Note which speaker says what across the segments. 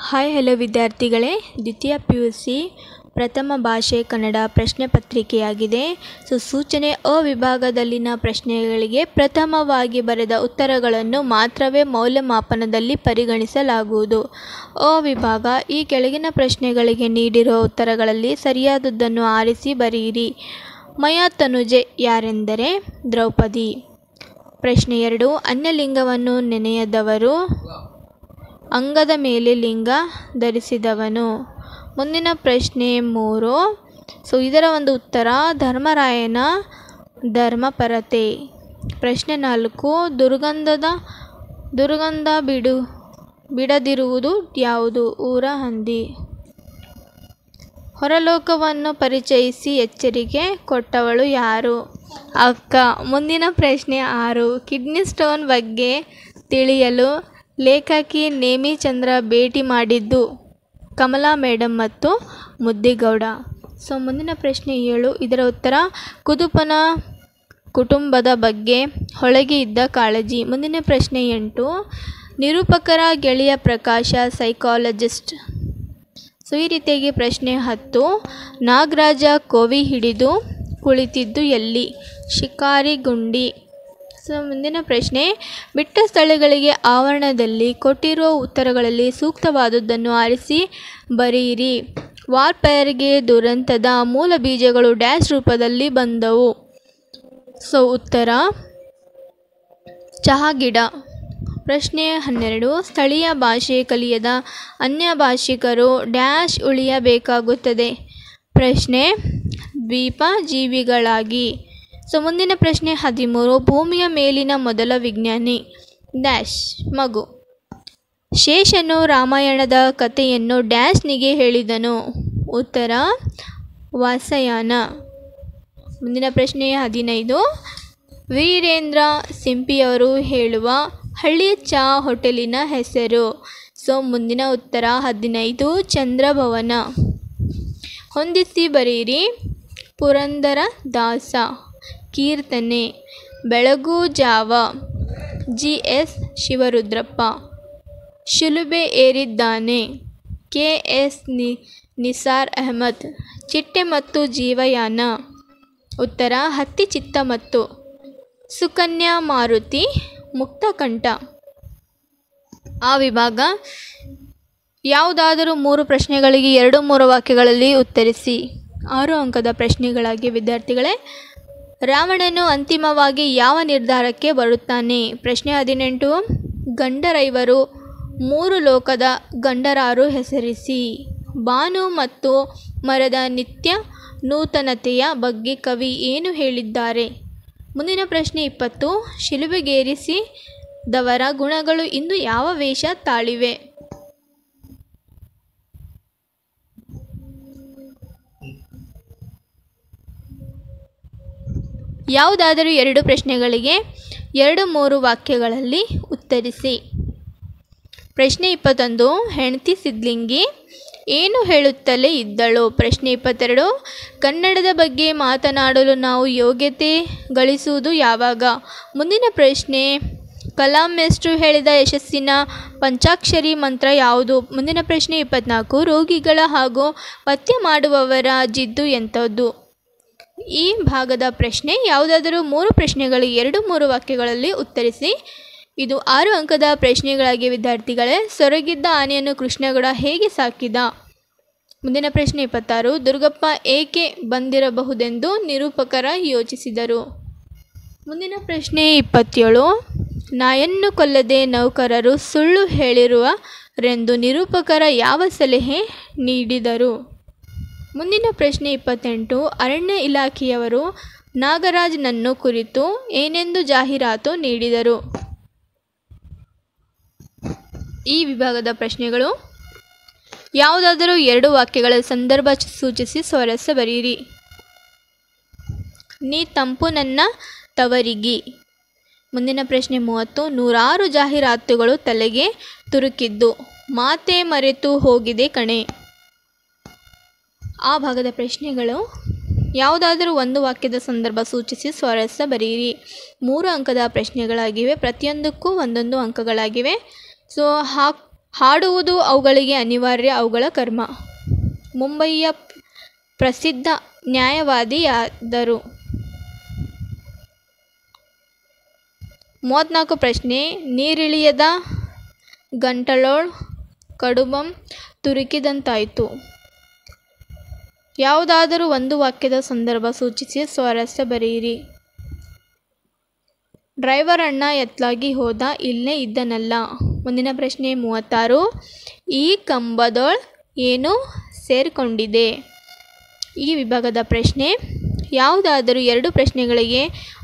Speaker 1: Hi hello ವಿದ್ಯಾರ್ಥಿಗಳೇ, ದ್ವಿತೀಯ PUC ಪ್ರಥಮ ಭಾಷೆ ಕನ್ನಡ ಪ್ರಶ್ನೆ ಪತ್ರಿಕೆಯಾಗಿದೆ. ಸೂಚನೆ ಅ ವಿಭಾಗದಲ್ಲಿನ ಪ್ರಶ್ನೆಗಳಿಗೆ ಪ್ರಥಮವಾಗಿ ಬರೆದ ಉತ್ತರಗಳನ್ನು ಮಾತ್ರವೇ ಮೌಲ್ಯಮಾಪನದಲ್ಲಿ ಪರಿಗಣಿಸಲಾಗುವುದು. ಅ ವಿಭಾಗ ಈ ಕೆಳಗಿನ ಪ್ರಶ್ನೆಗಳಿಗೆ ನೀಡಿರುವ ಉತ್ತರಗಳಲ್ಲಿ ಸರಿಯಾದದ್ದನ್ನು ಆರಿಸಿ ಬರೆಯಿರಿ. ಮಯಾ ತನುಜೆ ಯಾರೆಂದರೆ ದ್ರೌಪದಿ. ಪ್ರಶ್ನೆ 2, ಅನ್ಯಲಿಂಗವನ್ನು ನೆನೆಯದವರು ಅಂಗದ ಮೇಲೆ ಲಿಂಗ ಧರಿಸಿದವನು. ಮುಂದಿನ ಪ್ರಶ್ನೆ 3, ಇದರ ಒಂದು ಉತ್ತರ ಧರ್ಮರಾಯನ ಧರ್ಮಪರತೆ. ಪ್ರಶ್ನೆ 4, ದುರ್ಗಂಧ ಬಿಡದಿರುವುದು ಯಾವುದು? ಊರ ಹಂದಿ. ಹೊರಲೋಕವನ್ನು ಪರಿಚಯಿಸಿ ಎಚ್ಚರಿಕೆ ಕೊಟ್ಟವಳು ಯಾರು? ಅಕ್ಕ. ಮುಂದಿನ ಪ್ರಶ್ನೆ 6, ಕಿಡ್ನಿ ಸ್ಟೋನ್ ಬಗ್ಗೆ ತಿಳಿಯಲು ಲೇಖಕಿ ನೇಮಿಚಂದ್ರ ಭೇಟಿ ಮಾಡಿದ್ದು ಕಮಲಾ ಮೇಡಮ್ ಮತ್ತು ಮುದ್ದಿಗೌಡ. ಮುಂದಿನ ಪ್ರಶ್ನೆ 7, ಇದರ ಉತ್ತರ ಕುದುಪನ ಕುಟುಂಬದ ಬಗ್ಗೆ ಒಳಗೆ ಇದ್ದ ಕಾಳಜಿ. ಮುಂದಿನ ಪ್ರಶ್ನೆ 8, ನಿರೂಪಕರ ಗೆಳೆಯ ಪ್ರಕಾಶ ಸೈಕಾಲಜಿಸ್ಟ್. ಈ ರೀತಿಯಾಗಿ ಪ್ರಶ್ನೆ 10, ನಾಗರಾಜ ಕೋವಿ ಹಿಡಿದು ಕುಳಿತಿದ್ದು ಎಲ್ಲಿ? ಶಿಕಾರಿಗುಂಡಿ. ಮುಂದಿನ ಪ್ರಶ್ನೆ, ಬಿಟ್ಟ ಸ್ಥಳಗಳಿಗೆ ಆವರಣದಲ್ಲಿ ಕೊಟ್ಟಿರುವ ಉತ್ತರಗಳಲ್ಲಿ ಸೂಕ್ತವಾದುದನ್ನು ಆರಿಸಿ ಬರೆಯಿರಿ. ವಾರ್ಫೇರ್ಗೆ ದುರಂತದ ಮೂಲ ಬೀಜಗಳು ಡ್ಯಾಶ್ ರೂಪದಲ್ಲಿ ಬಂದವು. ಉತ್ತರ ಚಹಾ ಗಿಡ. ಪ್ರಶ್ನೆ 12, ಸ್ಥಳೀಯ ಭಾಷೆ ಕಲಿಯದ ಅನ್ಯ ಭಾಷಿಕರು ಡ್ಯಾಶ್ ಉಳಿಯಬೇಕಾಗುತ್ತದೆ. ಪ್ರಶ್ನೆ, ದ್ವೀಪ ಜೀವಿಗಳಾಗಿ. ಮುಂದಿನ ಪ್ರಶ್ನೆ 13, ಭೂಮಿಯ ಮೇಲಿನ ಮೊದಲ ವಿಜ್ಞಾನಿ ಡ್ಯಾಶ್ ಮಗು. ಶೇಷನು ರಾಮಾಯಣದ ಕಥೆಯನ್ನು ಡ್ಯಾಶ್ನಿಗೆ ಹೇಳಿದನು. ಉತ್ತರ ವಾತ್ಸಾಯನ. ಮುಂದಿನ ಪ್ರಶ್ನೆ 15, ವೀರೇಂದ್ರ ಸಿಂಪಿಯವರು ಹೇಳುವ ಹಳ್ಳಿಯ ಚಹಾ ಹೋಟೆಲಿನ ಹೆಸರು. ಮುಂದಿನ ಉತ್ತರ 15 ಚಂದ್ರಭವನ. ಹೊಂದಿಸಿ ಬರೆಯಿರಿ. ಪುರಂದರದಾಸ ಕೀರ್ತನೆ. ಬೆಳಗು ಜಾವ GS ಶಿವರುದ್ರಪ್ಪ. ಶಿಲುಬೆ ಏರಿದ್ದಾನೆ KS ನಿಸಾರ್ ಅಹಮದ್. ಚಿಟ್ಟೆ ಮತ್ತು ಜೀವಯಾನ. ಉತ್ತರ ಹತ್ತಿ ಚಿತ್ತ ಮತ್ತು. ಸುಕನ್ಯಾ ಮಾರುತಿ ಮುಕ್ತಕಂಠ. ಆ ವಿಭಾಗ ಯಾವುದಾದರೂ 3 ಪ್ರಶ್ನೆಗಳಿಗೆ 2-3 ವಾಕ್ಯಗಳಲ್ಲಿ ಉತ್ತರಿಸಿ. 6 ಅಂಕದ ಪ್ರಶ್ನೆಗಳಾಗಿ ವಿದ್ಯಾರ್ಥಿಗಳೇ. ರಾವಣನು ಅಂತಿಮವಾಗಿ ಯಾವ ನಿರ್ಧಾರಕ್ಕೆ ಬರುತ್ತಾನೆ? ಪ್ರಶ್ನೆ 18, ಗಂಡರೈವರು 3 ಲೋಕದ ಗಂಡರಾರು ಹೆಸರಿಸಿ. ಬಾನು ಮತ್ತು ಮರದ ನಿತ್ಯ ನೂತನತೆಯ ಬಗ್ಗೆ ಕವಿ ಏನು ಹೇಳಿದ್ದಾರೆ? ಮುಂದಿನ ಪ್ರಶ್ನೆ 20, ಶಿಲುಬೆಗೇರಿಸಿದವರ ಗುಣಗಳು ಇಂದು ಯಾವ ವೇಷ ತಾಳಿವೆ? ಯಾವುದಾದರೂ 2 ಪ್ರಶ್ನೆಗಳಿಗೆ 2-3 ವಾಕ್ಯಗಳಲ್ಲಿ ಉತ್ತರಿಸಿ. ಪ್ರಶ್ನೆ 21, ಹೆಂಡತಿ ಸಿದ್ಲಿಂಗಿ ಏನು ಹೇಳುತ್ತಲೇ ಇದ್ದಳು? ಪ್ರಶ್ನೆ 22, ಕನ್ನಡದ ಬಗ್ಗೆ ಮಾತನಾಡಲು ನಾವು ಯೋಗ್ಯತೆ ಗಳಿಸುವುದು ಯಾವಾಗ? ಮುಂದಿನ ಪ್ರಶ್ನೆ, ಕಲಾಂ ಮೇಷ್ಟ್ರು ಹೇಳಿದ ಯಶಸ್ಸಿನ ಪಂಚಾಕ್ಷರಿ ಮಂತ್ರ ಯಾವುದು? ಮುಂದಿನ ಪ್ರಶ್ನೆ 24, ರೋಗಿಗಳ ಹಾಗೂ ಪಥ್ಯ ಮಾಡುವವರ ಜಿದ್ದು ಎಂಥದ್ದು? ಈ ಭಾಗದ ಪ್ರಶ್ನೆ ಯಾವುದಾದರೂ 3 ಪ್ರಶ್ನೆಗಳಿಗೆ 2-3 ವಾಕ್ಯಗಳಲ್ಲಿ ಉತ್ತರಿಸಿ. ಇದು 6 ಅಂಕದ ಪ್ರಶ್ನೆಗಳಾಗಿ ವಿದ್ಯಾರ್ಥಿಗಳೇ. ಸೊರಗಿದ್ದ ಆನೆಯನ್ನು ಕೃಷ್ಣಗೌಡ ಹೇಗೆ ಸಾಕಿದ? ಮುಂದಿನ ಪ್ರಶ್ನೆ 26, ದುರ್ಗಪ್ಪ ಏಕೆ ಬಂದಿರಬಹುದೆಂದು ನಿರೂಪಕರ ಯೋಚಿಸಿದರು? ಮುಂದಿನ ಪ್ರಶ್ನೆ 27, ನಾಯನ್ನು ಕೊಲ್ಲದೆ ನೌಕರರು ಸುಳ್ಳು ಹೇಳಿರುವರೆಂದು ನಿರೂಪಕರ ಯಾವ ಸಲಹೆ ನೀಡಿದರು? ಮುಂದಿನ ಪ್ರಶ್ನೆ 28, ಅರಣ್ಯ ಇಲಾಖೆಯವರು ನಾಗರಾಜ್ನನ್ನು ಕುರಿತು ಏನೆಂದು ಜಾಹೀರಾತು ನೀಡಿದರು? ಈ ವಿಭಾಗದ ಪ್ರಶ್ನೆಗಳು ಯಾವುದಾದರೂ 2 ವಾಕ್ಯಗಳ ಸಂದರ್ಭ ಸೂಚಿಸಿ ಸ್ವರಸ ಬರೆಯಿರಿ. ನೀ ತಂಪು ನನ್ನ ತವರಿಗಿ. ಮುಂದಿನ ಪ್ರಶ್ನೆ 30, 100 ಜಾಹೀರಾತುಗಳು ತಲೆಗೆ ತುರುಕಿದ್ದು ಮಾತೆ ಮರೆತು ಹೋಗಿದೆ ಕಣೆ. ಆ ಭಾಗದ ಪ್ರಶ್ನೆಗಳು ಯಾವುದಾದರೂ 1 ವಾಕ್ಯದ ಸಂದರ್ಭ ಸೂಚಿಸಿ ಸ್ವರಸ ಬರೆಯಿರಿ. 3 ಅಂಕದ ಪ್ರಶ್ನೆಗಳಾಗಿವೆ. ಪ್ರತಿಯೊಂದಕ್ಕೂ 1 ಅಂಕಗಳಾಗಿವೆ. ಹಾಡುವುದು ಅವುಗಳಿಗೆ ಅನಿವಾರ್ಯ, ಅವುಗಳ ಕರ್ಮ. ಮುಂಬಯಿಯ ಪ್ರಸಿದ್ಧ ನ್ಯಾಯವಾದಿಯಾದರು. 34 ಪ್ರಶ್ನೆ. ನೀರಿಳಿಯದ ಗಂಟಲೊಳ್ ಕಡುಬಂ ತುರುಕಿದಂತಾಯಿತು. ಯಾವುದಾದರೂ ಒಂದು ವಾಕ್ಯದ ಸಂದರ್ಭ ಸೂಚಿಸಿ ಸ್ವಾರಸ್ಯ ಬರೆಯಿರಿ. ಡ್ರೈವರ್ ಅಣ್ಣ ಎತ್ಲಾಗಿ ಹೋದ, ಇಲ್ಲೇ ಇದ್ದನಲ್ಲ. ಮುಂದಿನ ಪ್ರಶ್ನೆ 36. ಈ ಕಂಬದೊಳ್ ಏನು ಸೇರಿಕೊಂಡಿದೆ? ಈ ವಿಭಾಗದ ಪ್ರಶ್ನೆ. ಯಾವುದಾದರೂ 2 ಪ್ರಶ್ನೆಗಳಿಗೆ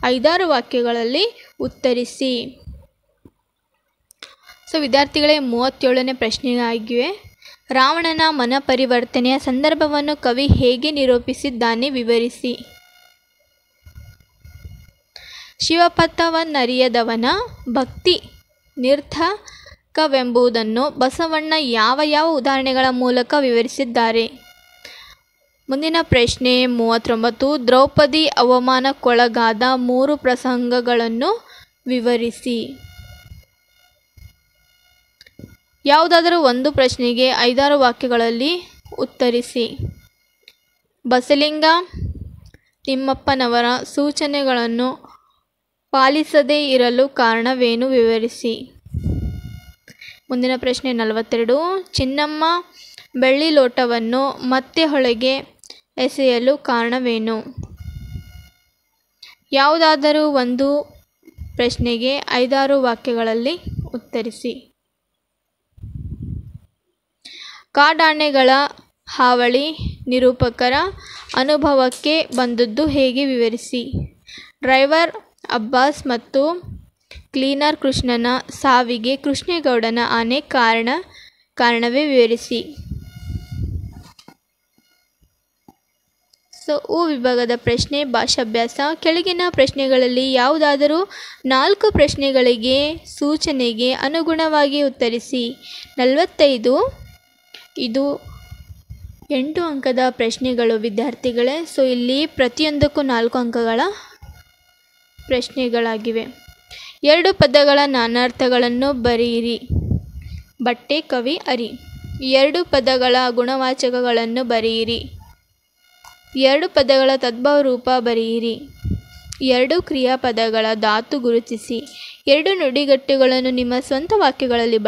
Speaker 1: 5-6 ವಾಕ್ಯಗಳಲ್ಲಿ ಉತ್ತರಿಸಿ. ವಿದ್ಯಾರ್ಥಿಗಳೇ 37ನೇ ಪ್ರಶ್ನೆ ಆಗಿವೆ. ರಾವಣನ ಮನಪರಿವರ್ತನೆಯ ಸಂದರ್ಭವನ್ನು ಕವಿ ಹೇಗೆ ನಿರೂಪಿಸಿದ್ದಾನೆ ವಿವರಿಸಿ. ಶಿವಪಥವನ್ನರಿಯದವನ ಭಕ್ತಿ ನಿರ್ಥಕವೆಂಬುದನ್ನು ಬಸವಣ್ಣ ಯಾವ ಯಾವ ಉದಾಹರಣೆಗಳ ಮೂಲಕ ವಿವರಿಸಿದ್ದಾರೆ? ಮುಂದಿನ ಪ್ರಶ್ನೆ 39. ದ್ರೌಪದಿ ಅವಮಾನಕ್ಕೊಳಗಾದ 3 ಪ್ರಸಂಗಗಳನ್ನು ವಿವರಿಸಿ. ಯಾವುದಾದರೂ ಒಂದು ಪ್ರಶ್ನೆಗೆ 5-6 ವಾಕ್ಯಗಳಲ್ಲಿ ಉತ್ತರಿಸಿ. ಬಸಲಿಂಗ ತಿಮ್ಮಪ್ಪನವರ ಸೂಚನೆಗಳನ್ನು ಪಾಲಿಸದೇ ಇರಲು ಕಾರಣವೇನು ವಿವರಿಸಿ. ಮುಂದಿನ ಪ್ರಶ್ನೆ 42. ಚಿನ್ನಮ್ಮ ಬೆಳ್ಳಿ ಲೋಟವನ್ನು ಮತ್ತೆ ಹೊಳೆಗೆ ಎಸೆಯಲು ಕಾರಣವೇನು? ಯಾವುದಾದರೂ ಒಂದು ಪ್ರಶ್ನೆಗೆ 5-6 ವಾಕ್ಯಗಳಲ್ಲಿ ಉತ್ತರಿಸಿ. ಕಾಡಾನೆಗಳ ಹಾವಳಿ ನಿರೂಪಕರ ಅನುಭವಕ್ಕೆ ಬಂದದ್ದು ಹೇಗೆ ವಿವರಿಸಿ. ಡ್ರೈವರ್ ಅಬ್ಬಾಸ್ ಮತ್ತು ಕ್ಲೀನರ್ ಕೃಷ್ಣನ ಸಾವಿಗೆ ಕೃಷ್ಣೇಗೌಡನ ಆನೆ ಕಾರಣವೇ ವಿವರಿಸಿ. ವಿಭಾಗದ ಪ್ರಶ್ನೆ ಭಾಷಾಭ್ಯಾಸ. ಕೆಳಗಿನ ಪ್ರಶ್ನೆಗಳಲ್ಲಿ ಯಾವುದಾದರೂ 4 ಪ್ರಶ್ನೆಗಳಿಗೆ ಸೂಚನೆಗೆ ಅನುಗುಣವಾಗಿ ಉತ್ತರಿಸಿ. 45. ಇದು 8 ಅಂಕದ ಪ್ರಶ್ನೆಗಳು ವಿದ್ಯಾರ್ಥಿಗಳೇ. ಇಲ್ಲಿ ಪ್ರತಿಯೊಂದಕ್ಕೂ 4 ಅಂಕಗಳ ಪ್ರಶ್ನೆಗಳಾಗಿವೆ. 2 ಪದಗಳ ನಾನಾರ್ಥಗಳನ್ನು ಬರೆಯಿರಿ. ಬಟ್ಟೆ, ಕವಿ, ಅರಿ. 2 ಪದಗಳ ಗುಣವಾಚಕಗಳನ್ನು ಬರೆಯಿರಿ. 2 ಪದಗಳ ತದ್ಭವ ರೂಪ ಬರೆಯಿರಿ. 2 ಕ್ರಿಯಾಪದಗಳ ಧಾತು ಗುರುತಿಸಿ. 2 ನುಡಿಗಟ್ಟುಗಳನ್ನು ನಿಮ್ಮ ಸ್ವಂತ ವಾಕ್ಯಗಳಲ್ಲಿ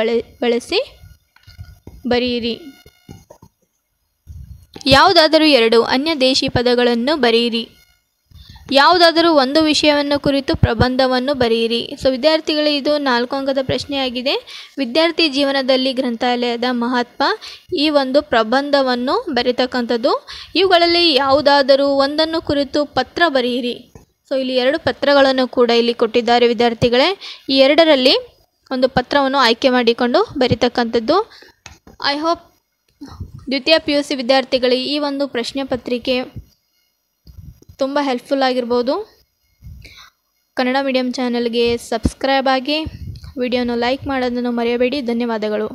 Speaker 1: ಬಳಸಿ ಬರೆಯಿರಿ. ಯಾವುದಾದರೂ 2 ಅನ್ಯದೇಶಿ ಪದಗಳನ್ನು ಬರೆಯಿರಿ. ಯಾವುದಾದರೂ ಒಂದು ವಿಷಯವನ್ನು ಕುರಿತು ಪ್ರಬಂಧವನ್ನು ಬರೆಯಿರಿ. ವಿದ್ಯಾರ್ಥಿಗಳು ಇದು 4 ಅಂಕದ ಪ್ರಶ್ನೆಯಾಗಿದೆ. ವಿದ್ಯಾರ್ಥಿ ಜೀವನದಲ್ಲಿ ಗ್ರಂಥಾಲಯದ ಮಹತ್ವ, ಈ ಒಂದು ಪ್ರಬಂಧವನ್ನು ಬರೆತಕ್ಕಂಥದ್ದು. ಇವುಗಳಲ್ಲಿ ಯಾವುದಾದರೂ ಒಂದನ್ನು ಕುರಿತು ಪತ್ರ ಬರೆಯಿರಿ. ಇಲ್ಲಿ 2 ಪತ್ರಗಳನ್ನು ಕೂಡ ಇಲ್ಲಿ ಕೊಟ್ಟಿದ್ದಾರೆ ವಿದ್ಯಾರ್ಥಿಗಳೇ. ಈ 2ರಲ್ಲಿ ಒಂದು ಪತ್ರವನ್ನು ಆಯ್ಕೆ ಮಾಡಿಕೊಂಡು ಬರೀತಕ್ಕಂಥದ್ದು. ಐ ಹೋಪ್ ದ್ವಿತೀಯ PUC ವಿದ್ಯಾರ್ಥಿಗಳಿಗೆ ಈ ಒಂದು ಪ್ರಶ್ನೆ ಪತ್ರಿಕೆ ತುಂಬ ಹೆಲ್ಪ್ಫುಲ್ ಆಗಿರ್ಬೋದು. ಕನ್ನಡ ಮೀಡಿಯಂ ಚಾನಲ್ಗೆ ಸಬ್ಸ್ಕ್ರೈಬ್ ಆಗಿ, ವಿಡಿಯೋನ ಲೈಕ್ ಮಾಡೋದನ್ನು ಮರೆಯಬೇಡಿ. ಧನ್ಯವಾದಗಳು.